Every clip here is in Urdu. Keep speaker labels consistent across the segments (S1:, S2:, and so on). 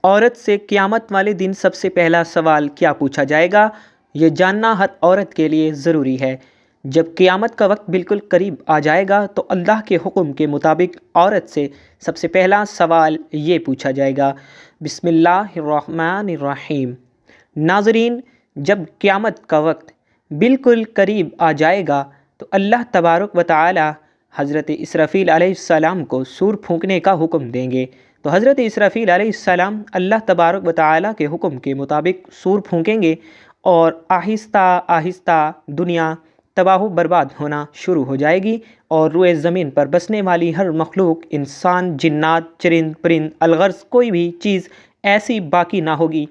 S1: عورت سے قیامت والے دن سب سے پہلا سوال کیا پوچھا جائے گا؟ یہ جاننا ہر عورت کے لیے ضروری ہے۔ جب قیامت کا وقت بالکل قریب آ جائے گا تو اللہ کے حکم کے مطابق عورت سے سب سے پہلا سوال یہ پوچھا جائے گا۔ بسم اللہ الرحمن الرحیم۔ ناظرین، جب قیامت کا وقت بالکل قریب آ جائے گا تو اللہ تبارک و تعالی حضرت اسرافیل علیہ السلام کو سور پھونکنے کا حکم دیں گے۔ تو حضرت اسرافیل علیہ السلام اللہ تبارک و تعالی کے حکم کے مطابق سور پھونکیں گے اور آہستہ آہستہ دنیا تباہ و برباد ہونا شروع ہو جائے گی، اور روئے زمین پر بسنے والی ہر مخلوق، انسان، جنات، چرند پرند، الغرض کوئی بھی چیز ایسی باقی نہ ہوگی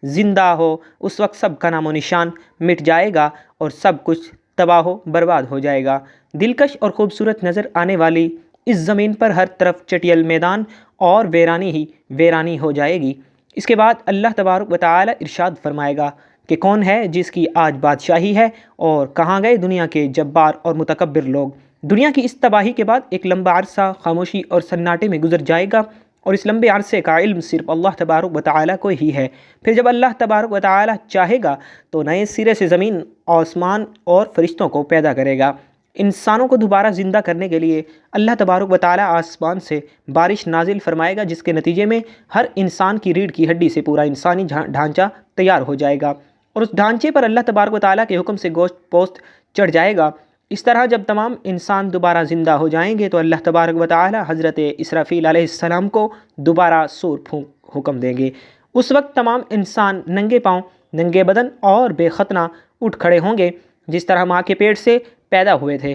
S1: زندہ ہو۔ اس وقت سب کا نام و نشان مٹ جائے گا اور سب کچھ تباہ و برباد ہو جائے گا۔ دلکش اور خوبصورت نظر آنے والی اس زمین پر ہر طرف چٹیل میدان اور ویرانی ہی ویرانی ہو جائے گی۔ اس کے بعد اللہ تبارک و تعالی ارشاد فرمائے گا کہ کون ہے جس کی آج بادشاہی ہے، اور کہاں گئے دنیا کے جبار اور متکبر لوگ۔ دنیا کی اس تباہی کے بعد ایک لمبا عرصہ خاموشی اور سناٹے میں گزر جائے گا، اور اس لمبے عرصے کا علم صرف اللہ تبارک و تعالی کو ہی ہے۔ پھر جب اللہ تبارک و تعالی چاہے گا تو نئے سرے سے زمین، آسمان اور فرشتوں کو پیدا کرے گا۔ انسانوں کو دوبارہ زندہ کرنے کے لیے اللہ تبارک و تعالی آسمان سے بارش نازل فرمائے گا، جس کے نتیجے میں ہر انسان کی ریڑھ کی ہڈی سے پورا انسانی ڈھانچہ تیار ہو جائے گا، اور اس ڈھانچے پر اللہ تبارک و تعالی کے حکم سے گوشت پوست چڑھ جائے گا۔ اس طرح جب تمام انسان دوبارہ زندہ ہو جائیں گے تو اللہ تبارک و تعالی حضرت اسرافیل علیہ السلام کو دوبارہ سور پھونک حکم دیں گے۔ اس وقت تمام انسان ننگے پاؤں، ننگے بدن اور بے ختنہ اٹھ کھڑے ہوں گے، جس طرح ماں کے پیٹ سے پیدا ہوئے تھے،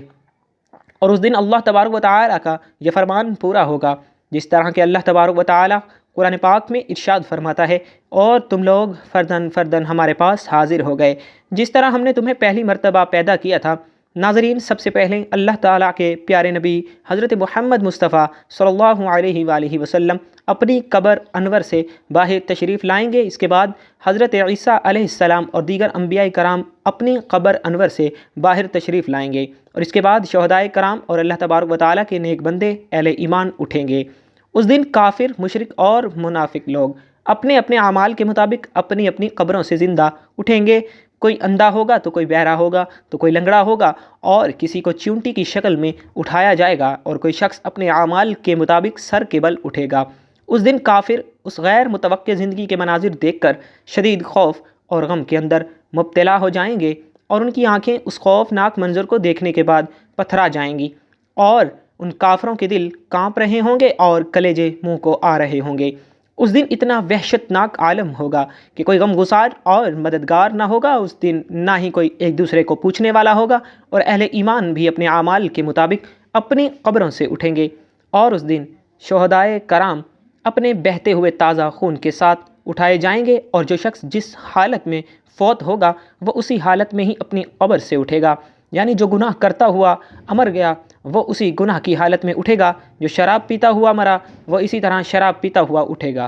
S1: اور اس دن اللہ تبارک و تعالی کا یہ فرمان پورا ہوگا، جس طرح کہ اللہ تبارک و تعالی قرآن پاک میں ارشاد فرماتا ہے، اور تم لوگ فردن فردن ہمارے پاس حاضر ہو گئے جس طرح ہم نے تمہیں پہلی مرتبہ پیدا کیا تھا۔ ناظرین، سب سے پہلے اللہ تعالیٰ کے پیارے نبی حضرت محمد مصطفیٰ صلی اللہ علیہ وآلہ وسلم اپنی قبر انور سے باہر تشریف لائیں گے۔ اس کے بعد حضرت عیسیٰ علیہ السلام اور دیگر انبیاء کرام اپنی قبر انور سے باہر تشریف لائیں گے، اور اس کے بعد شہدائے کرام اور اللہ تبارک و تعالیٰ کے نیک بندے اہل ایمان اٹھیں گے۔ اس دن کافر، مشرک اور منافق لوگ اپنے اپنے اعمال کے مطابق اپنی اپنی قبروں سے زندہ اٹھیں گے۔ کوئی اندھا ہوگا تو کوئی بہرا ہوگا تو کوئی لنگڑا ہوگا، اور کسی کو چیونٹی کی شکل میں اٹھایا جائے گا، اور کوئی شخص اپنے اعمال کے مطابق سر کے بل اٹھے گا۔ اس دن کافر اس غیر متوقع زندگی کے مناظر دیکھ کر شدید خوف اور غم کے اندر مبتلا ہو جائیں گے، اور ان کی آنکھیں اس خوفناک منظر کو دیکھنے کے بعد پتھرا جائیں گی، اور ان کافروں کے دل کانپ رہے ہوں گے اور کلیجے منہ کو آ رہے ہوں گے۔ اس دن اتنا وحشت ناک عالم ہوگا کہ کوئی غمگسار اور مددگار نہ ہوگا۔ اس دن نہ ہی کوئی ایک دوسرے کو پوچھنے والا ہوگا، اور اہل ایمان بھی اپنے اعمال کے مطابق اپنی قبروں سے اٹھیں گے، اور اس دن شہدائے کرام اپنے بہتے ہوئے تازہ خون کے ساتھ اٹھائے جائیں گے، اور جو شخص جس حالت میں فوت ہوگا وہ اسی حالت میں ہی اپنی قبر سے اٹھے گا، یعنی جو گناہ کرتا ہوا امر گیا وہ اسی گناہ کی حالت میں اٹھے گا، جو شراب پیتا ہوا مرا وہ اسی طرح شراب پیتا ہوا اٹھے گا،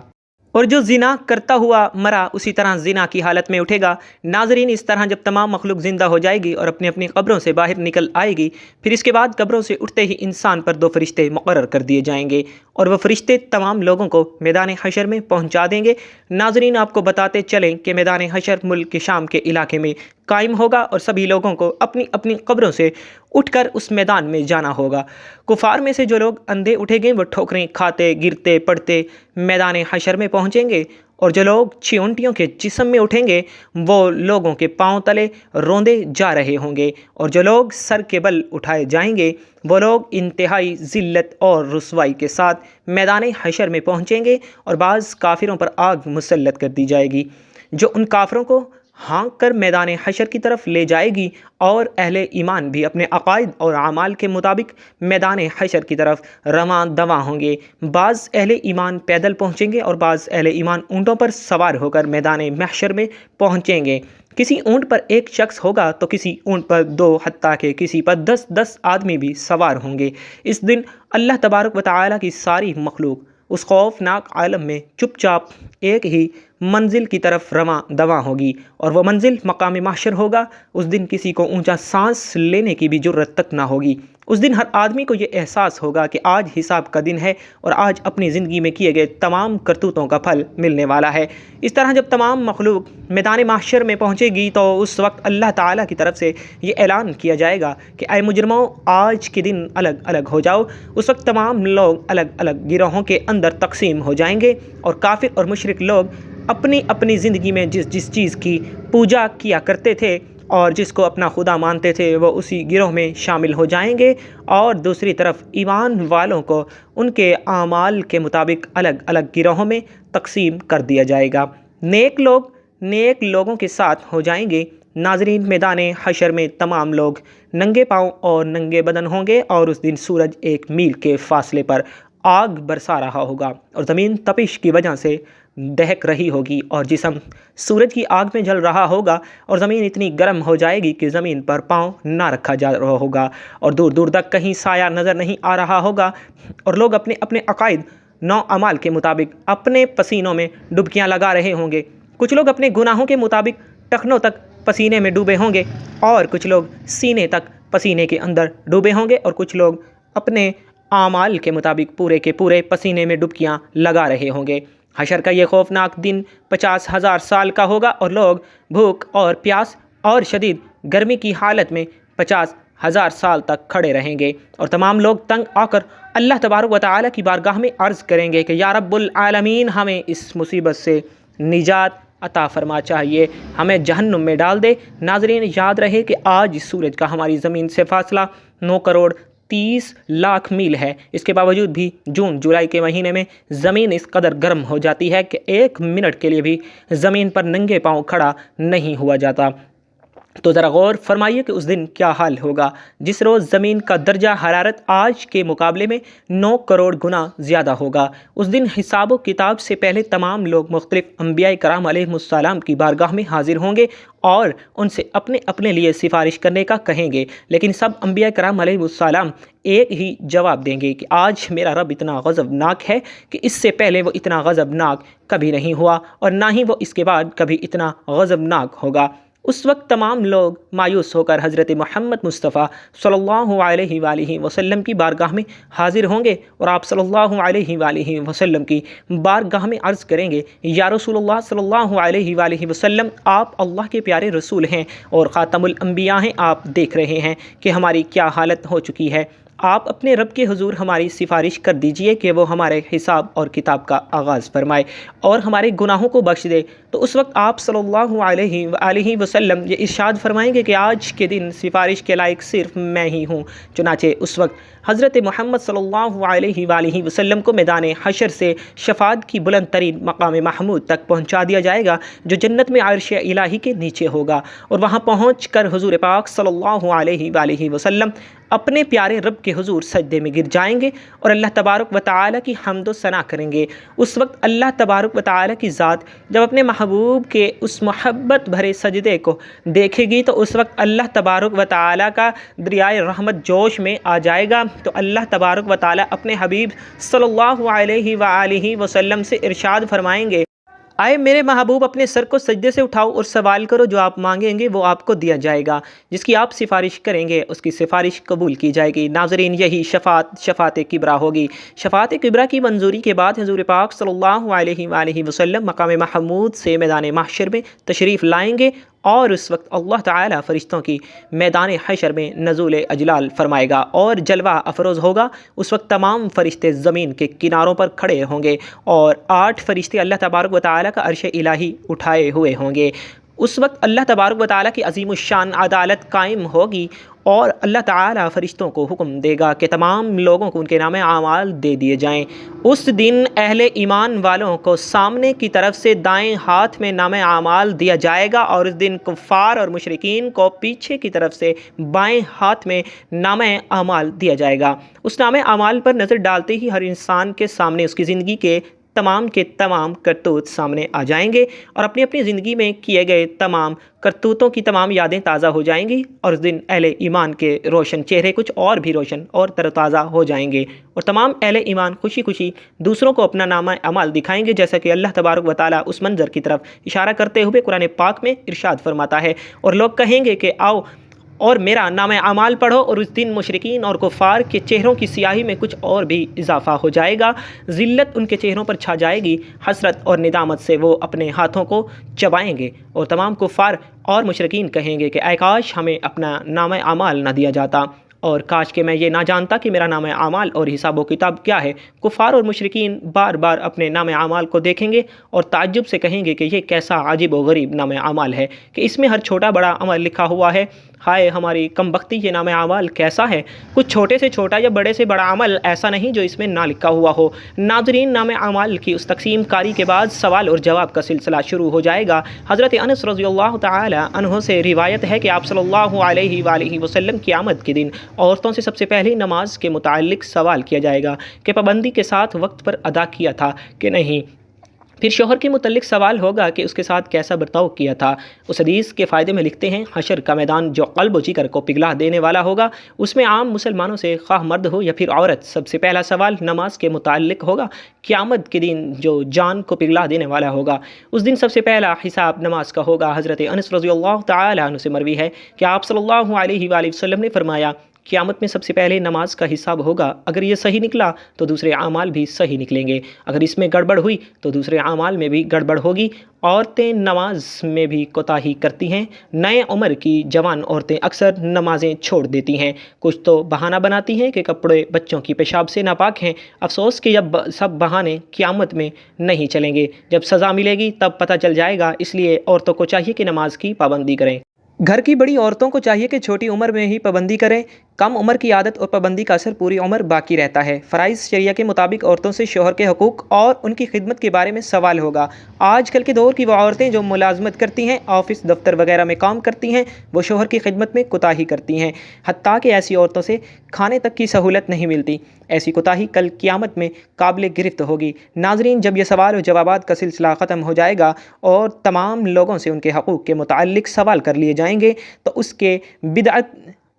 S1: اور جو زنا کرتا ہوا مرا اسی طرح زنا کی حالت میں اٹھے گا۔ ناظرین، اس طرح جب تمام مخلوق زندہ ہو جائے گی اور اپنی اپنی قبروں سے باہر نکل آئے گی، پھر اس کے بعد قبروں سے اٹھتے ہی انسان پر 2 فرشتے مقرر کر دیے جائیں گے، اور وہ فرشتے تمام لوگوں کو میدان حشر میں پہنچا دیں گے۔ ناظرین، آپ کو بتاتے چلیں کہ میدان حشر ملک کے شام کے علاقے میں قائم ہوگا، اور سبھی لوگوں کو اپنی اپنی قبروں سے اٹھ کر اس میدان میں جانا ہوگا۔ کفار میں سے جو لوگ اندھے اٹھے گئے وہ ٹھوکریں کھاتے گرتے پڑتے میدان حشر میں پہنچیں گے، اور جو لوگ چیونٹیوں کے جسم میں اٹھیں گے وہ لوگوں کے پاؤں تلے روندے جا رہے ہوں گے، اور جو لوگ سر کے بل اٹھائے جائیں گے وہ لوگ انتہائی ذلت اور رسوائی کے ساتھ میدان حشر میں پہنچیں گے، اور بعض کافروں پر آگ مسلط کر دی جائے گی جو ان کافروں کو ہانک کر میدان حشر کی طرف لے جائے گی، اور اہل ایمان بھی اپنے عقائد اور اعمال کے مطابق میدان حشر کی طرف رواں دواں ہوں گے۔ بعض اہل ایمان پیدل پہنچیں گے، اور بعض اہل ایمان اونٹوں پر سوار ہو کر میدان محشر میں پہنچیں گے۔ کسی اونٹ پر ایک شخص ہوگا تو کسی اونٹ پر 2، حتیٰ کہ کسی پر 10 آدمی بھی سوار ہوں گے۔ اس دن اللہ تبارک و تعالیٰ کی ساری مخلوق اس خوفناک عالم میں چپ چاپ ایک ہی منزل کی طرف رواں دواں ہوگی، اور وہ منزل مقام محشر ہوگا۔ اس دن کسی کو اونچا سانس لینے کی بھی جرت تک نہ ہوگی۔ اس دن ہر آدمی کو یہ احساس ہوگا کہ آج حساب کا دن ہے اور آج اپنی زندگی میں کیے گئے تمام کرتوتوں کا پھل ملنے والا ہے۔ اس طرح جب تمام مخلوق میدان محشر میں پہنچے گی تو اس وقت اللہ تعالیٰ کی طرف سے یہ اعلان کیا جائے گا کہ اے مجرموں، آج کے دن الگ الگ ہو جاؤ۔ اس وقت تمام لوگ الگ الگ گروہوں کے اندر تقسیم ہو جائیں گے اور کافر اور مشرک لوگ اپنی اپنی زندگی میں جس چیز کی پوجا کیا کرتے تھے اور جس کو اپنا خدا مانتے تھے وہ اسی گروہ میں شامل ہو جائیں گے، اور دوسری طرف ایمان والوں کو ان کے اعمال کے مطابق الگ الگ گروہوں میں تقسیم کر دیا جائے گا۔ نیک لوگ نیک لوگوں کے ساتھ ہو جائیں گے۔ ناظرین، میدان حشر میں تمام لوگ ننگے پاؤں اور ننگے بدن ہوں گے، اور اس دن سورج 1 میل کے فاصلے پر آگ برسا رہا ہوگا اور زمین تپش کی وجہ سے دہک رہی ہوگی، اور جسم سورج کی آگ میں جل رہا ہوگا، اور زمین اتنی گرم ہو جائے گی کہ زمین پر پاؤں نہ رکھا جا رہا ہوگا، اور دور دور تک کہیں سایہ نظر نہیں آ رہا ہوگا، اور لوگ اپنے اپنے عقائد نو اعمال کے مطابق اپنے پسینوں میں ڈبکیاں لگا رہے ہوں گے۔ کچھ لوگ اپنے گناہوں کے مطابق ٹخنوں تک پسینے میں ڈوبے ہوں گے، اور کچھ لوگ سینے تک پسینے کے اندر ڈوبے ہوں گے، اور کچھ لوگ اپنے اعمال کے مطابق پورے کے پورے پسینے میں ڈبکیاں لگا رہے ہوں گے۔ حشر کا یہ خوفناک دن 50,000 سال کا ہوگا، اور لوگ بھوک اور پیاس اور شدید گرمی کی حالت میں 50,000 سال تک کھڑے رہیں گے، اور تمام لوگ تنگ آ کر اللہ تبارک و تعالیٰ کی بارگاہ میں عرض کریں گے کہ یا رب العالمین، ہمیں اس مصیبت سے نجات عطا فرما، چاہیے ہمیں جہنم میں ڈال دے۔ ناظرین، یاد رہے کہ آج سورج کا ہماری زمین سے فاصلہ 9 کروڑ 30 لاکھ میل ہے۔ اس کے باوجود بھی جون جولائی کے مہینے میں زمین اس قدر گرم ہو جاتی ہے کہ 1 منٹ کے لیے بھی زمین پر ننگے پاؤں کھڑا نہیں ہوا جاتا۔ تو ذرا غور فرمائیے کہ اس دن کیا حال ہوگا جس روز زمین کا درجہ حرارت آج کے مقابلے میں 9 کروڑ گنا زیادہ ہوگا۔ اس دن حساب و کتاب سے پہلے تمام لوگ مختلف انبیاء کرام علیہ السلام کی بارگاہ میں حاضر ہوں گے اور ان سے اپنے اپنے لیے سفارش کرنے کا کہیں گے، لیکن سب انبیاء کرام علیہ السلام ایک ہی جواب دیں گے کہ آج میرا رب اتنا غضبناک ہے کہ اس سے پہلے وہ اتنا غضبناک کبھی نہیں ہوا، اور نہ ہی وہ اس کے بعد کبھی اتنا غضبناک ہوگا۔ اس وقت تمام لوگ مایوس ہو کر حضرت محمد مصطفیٰ صلی اللہ علیہ وآلہ وسلم کی بارگاہ میں حاضر ہوں گے، اور آپ صلی اللہ علیہ وآلہ وسلم کی بارگاہ میں عرض کریں گے، یا رسول اللہ صلی اللہ علیہ وآلہ وسلم، آپ اللہ کے پیارے رسول ہیں اور خاتم الانبیاء ہیں، آپ دیکھ رہے ہیں کہ ہماری کیا حالت ہو چکی ہے، آپ اپنے رب کے حضور ہماری سفارش کر دیجئے کہ وہ ہمارے حساب اور کتاب کا آغاز فرمائے اور ہمارے گناہوں کو بخش دے۔ تو اس وقت آپ صلی اللہ علیہ وآلہ وسلم یہ ارشاد فرمائیں گے کہ آج کے دن سفارش کے لائق صرف میں ہی ہوں۔ چنانچہ اس وقت حضرت محمد صلی اللہ علیہ وآلہ وسلم کو میدان حشر سے شفاعت کی بلند ترین مقام محمود تک پہنچا دیا جائے گا، جو جنت میں عرش الہی کے نیچے ہوگا، اور وہاں پہنچ کر حضور پاک صلی اللہ علیہ وآلہ وسلم اپنے پیارے رب کے حضور سجدے میں گر جائیں گے اور اللہ تبارک و تعالیٰ کی حمد و ثنا کریں گے۔ اس وقت اللہ تبارک و تعالیٰ کی ذات جب اپنے محبوب کے اس محبت بھرے سجدے کو دیکھے گی تو اس وقت اللہ تبارک و تعالیٰ کا دریائے رحمت جوش میں آ جائے گا، تو اللہ تبارک و تعالیٰ اپنے حبیب صلی اللہ علیہ وآلہ وسلم سے ارشاد فرمائیں گے، آئے میرے محبوب، اپنے سر کو سجدے سے اٹھاؤ اور سوال کرو، جو آپ مانگیں گے وہ آپ کو دیا جائے گا، جس کی آپ سفارش کریں گے اس کی سفارش قبول کی جائے گی۔ ناظرین، یہی شفاعت کبریٰ ہوگی۔ شفاعت کبریٰ کی منظوری کے بعد حضور پاک صلی اللہ علیہ وآلہ وسلم مقام محمود سے میدان محشر میں تشریف لائیں گے، اور اس وقت اللہ تعالیٰ فرشتوں کی میدان حشر میں نزول اجلال فرمائے گا اور جلوہ افروز ہوگا۔ اس وقت تمام فرشتے زمین کے کناروں پر کھڑے ہوں گے، اور 8 فرشتے اللہ تبارک و تعالیٰ کا عرش الہی اٹھائے ہوئے ہوں گے۔ اس وقت اللہ تبارک و تعالیٰ کی عظیم الشان عدالت قائم ہوگی، اور اللہ تعالیٰ فرشتوں کو حکم دے گا کہ تمام لوگوں کو ان کے نام اعمال دے دیے جائیں۔ اس دن اہل ایمان والوں کو سامنے کی طرف سے دائیں ہاتھ میں نام اعمال دیا جائے گا، اور اس دن کفار اور مشرکین کو پیچھے کی طرف سے بائیں ہاتھ میں نام اعمال دیا جائے گا۔ اس نام اعمال پر نظر ڈالتے ہی ہر انسان کے سامنے اس کی زندگی کے تمام کرتوت سامنے آ جائیں گے، اور اپنی اپنی زندگی میں کیے گئے تمام کرتوتوں کی تمام یادیں تازہ ہو جائیں گی، اور اس دن اہل ایمان کے روشن چہرے کچھ اور بھی روشن اور تر و تازہ ہو جائیں گے، اور تمام اہل ایمان خوشی خوشی دوسروں کو اپنا نامہ اعمال دکھائیں گے، جیسا کہ اللہ تبارک و تعالیٰ اس منظر کی طرف اشارہ کرتے ہوئے قرآن پاک میں ارشاد فرماتا ہے، اور لوگ کہیں گے کہ آؤ اور میرا نام اعمال پڑھو، اور اس دن مشرکین اور کفار کے چہروں کی سیاہی میں کچھ اور بھی اضافہ ہو جائے گا، ذلت ان کے چہروں پر چھا جائے گی، حسرت اور ندامت سے وہ اپنے ہاتھوں کو چبائیں گے، اور تمام کفار اور مشرکین کہیں گے کہ اے کاش ہمیں اپنا نام اعمال نہ دیا جاتا، اور کاش کہ میں یہ نہ جانتا کہ میرا نام اعمال اور حساب و کتاب کیا ہے۔ کفار اور مشرکین بار بار اپنے نام اعمال کو دیکھیں گے اور تعجب سے کہیں گے کہ یہ کیسا عجیب و غریب نام اعمال ہے کہ اس میں ہر چھوٹا بڑا عمل لکھا ہوا ہے، ہائے ہماری کم بختی، یہ نام اعمال کیسا ہے، کچھ چھوٹے سے چھوٹا یا بڑے سے بڑا عمل ایسا نہیں جو اس میں نہ لکھا ہوا ہو۔ ناظرین، نام اعمال کی اس تقسیم کاری کے بعد سوال اور جواب کا سلسلہ شروع ہو جائے گا۔ حضرت انس رضی اللہ تعالی عنہ سے روایت ہے کہ آپ صلی اللہ علیہ وآلہ وسلم قیامت کے دن عورتوں سے سب سے پہلے نماز کے متعلق سوال کیا جائے گا کہ پابندی کے ساتھ وقت پر ادا کیا تھا کہ نہیں، پھر شوہر کے متعلق سوال ہوگا کہ اس کے ساتھ کیسا برتاؤ کیا تھا۔ اس حدیث کے فائدے میں لکھتے ہیں، حشر کا میدان جو قلب و جگر کو پگھلا دینے والا ہوگا، اس میں عام مسلمانوں سے خواہ مرد ہو یا پھر عورت، سب سے پہلا سوال نماز کے متعلق ہوگا۔ قیامت کے دن جو جان کو پگھلا دینے والا ہوگا، اس دن سب سے پہلا حساب نماز کا ہوگا۔ حضرت انس رضی اللہ تعالی عنہ سے مروی ہے کہ آپ صلی اللہ علیہ وآلہ وسلم نے فرمایا، قیامت میں سب سے پہلے نماز کا حساب ہوگا، اگر یہ صحیح نکلا تو دوسرے اعمال بھی صحیح نکلیں گے، اگر اس میں گڑبڑ ہوئی تو دوسرے اعمال میں بھی گڑبڑ ہوگی۔ عورتیں نماز میں بھی کوتاہی کرتی ہیں، نئے عمر کی جوان عورتیں اکثر نمازیں چھوڑ دیتی ہیں، کچھ تو بہانہ بناتی ہیں کہ کپڑے بچوں کی پیشاب سے ناپاک ہیں۔ افسوس کہ جب سب بہانے قیامت میں نہیں چلیں گے، جب سزا ملے گی تب پتہ چل جائے گا، اس لیے عورتوں کو چاہیے کہ نماز کی پابندی کریں۔ گھر کی بڑی عورتوں کو چاہیے کہ چھوٹی عمر میں ہی پابندی کریں، کم عمر کی عادت اور پابندی کا اثر پوری عمر باقی رہتا ہے۔ فرائض شریعہ کے مطابق عورتوں سے شوہر کے حقوق اور ان کی خدمت کے بارے میں سوال ہوگا۔ آج کل کے دور کی وہ عورتیں جو ملازمت کرتی ہیں، آفس دفتر وغیرہ میں کام کرتی ہیں، وہ شوہر کی خدمت میں کوتاہی کرتی ہیں، حتیٰ کہ ایسی عورتوں سے کھانے تک کی سہولت نہیں ملتی۔ ایسی کوتاہی کل قیامت میں قابل گرفت ہوگی۔ ناظرین، جب یہ سوال و جوابات کا سلسلہ ختم ہو جائے گا اور تمام لوگوں سے ان کے حقوق کے متعلق سوال کر لیے جائیں گے، تو اس کے بدعت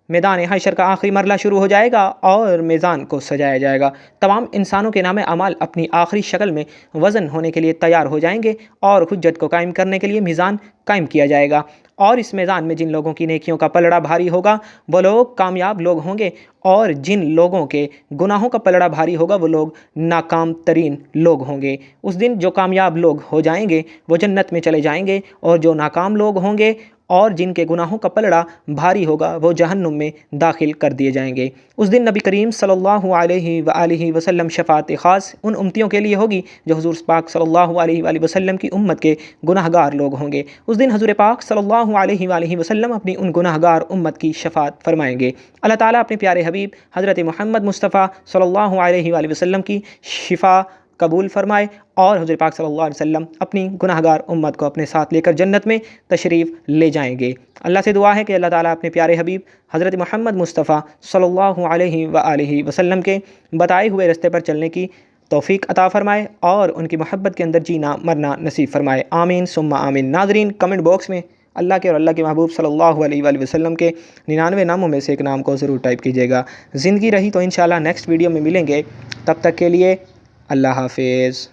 S1: میدان حشر کا آخری مرحلہ شروع ہو جائے گا اور میزان کو سجایا جائے گا۔ تمام انسانوں کے نام اعمال اپنی آخری شکل میں وزن ہونے کے لیے تیار ہو جائیں گے اور حجت کو قائم کرنے کے لیے میزان قائم کیا جائے گا، اور اس میزان میں جن لوگوں کی نیکیوں کا پلڑا بھاری ہوگا وہ لوگ کامیاب لوگ ہوں گے، اور جن لوگوں کے گناہوں کا پلڑا بھاری ہوگا وہ لوگ ناکام ترین لوگ ہوں گے۔ اس دن جو کامیاب لوگ ہو جائیں گے وہ جنت میں چلے جائیں گے، اور جو ناکام لوگ ہوں گے اور جن کے گناہوں کا پلڑا بھاری ہوگا وہ جہنم میں داخل کر دیے جائیں گے۔ اس دن نبی کریم صلی اللہ علیہ وآلہ وسلم شفاعت خاص ان امتیوں کے لیے ہوگی جو حضور پاک صلی اللہ علیہ وآلہ وسلم کی امت کے گناہ گار لوگ ہوں گے۔ اس دن حضور پاک صلی اللہ علیہ وآلہ وسلم اپنی ان گناہ گار امت کی شفاعت فرمائیں گے۔ اللہ تعالیٰ اپنے پیارے حبیب حضرت محمد مصطفیٰ صلی اللہ علیہ وآلہ وسلم کی شفا قبول فرمائے، اور حضور پاک صلی اللہ علیہ وسلم اپنی گناہ گار امت کو اپنے ساتھ لے کر جنت میں تشریف لے جائیں گے۔ اللہ سے دعا ہے کہ اللہ تعالیٰ اپنے پیارے حبیب حضرت محمد مصطفیٰ صلی اللہ علیہ وآلہ وسلم کے بتائے ہوئے راستے پر چلنے کی توفیق عطا فرمائے اور ان کی محبت کے اندر جینا مرنا نصیب فرمائے، آمین ثم آمین۔ ناظرین، کمنٹ باکس میں اللہ کے اور اللہ کے محبوب صلی اللہ علیہ وآلہ وسلم کے 99 ناموں میں سے ایک نام کو ضرور ٹائپ کیجیے گا۔ زندگی رہی تو انشاءاللہ نیکسٹ ویڈیو میں ملیں گے، تب تک کے لیے اللہ حافظ۔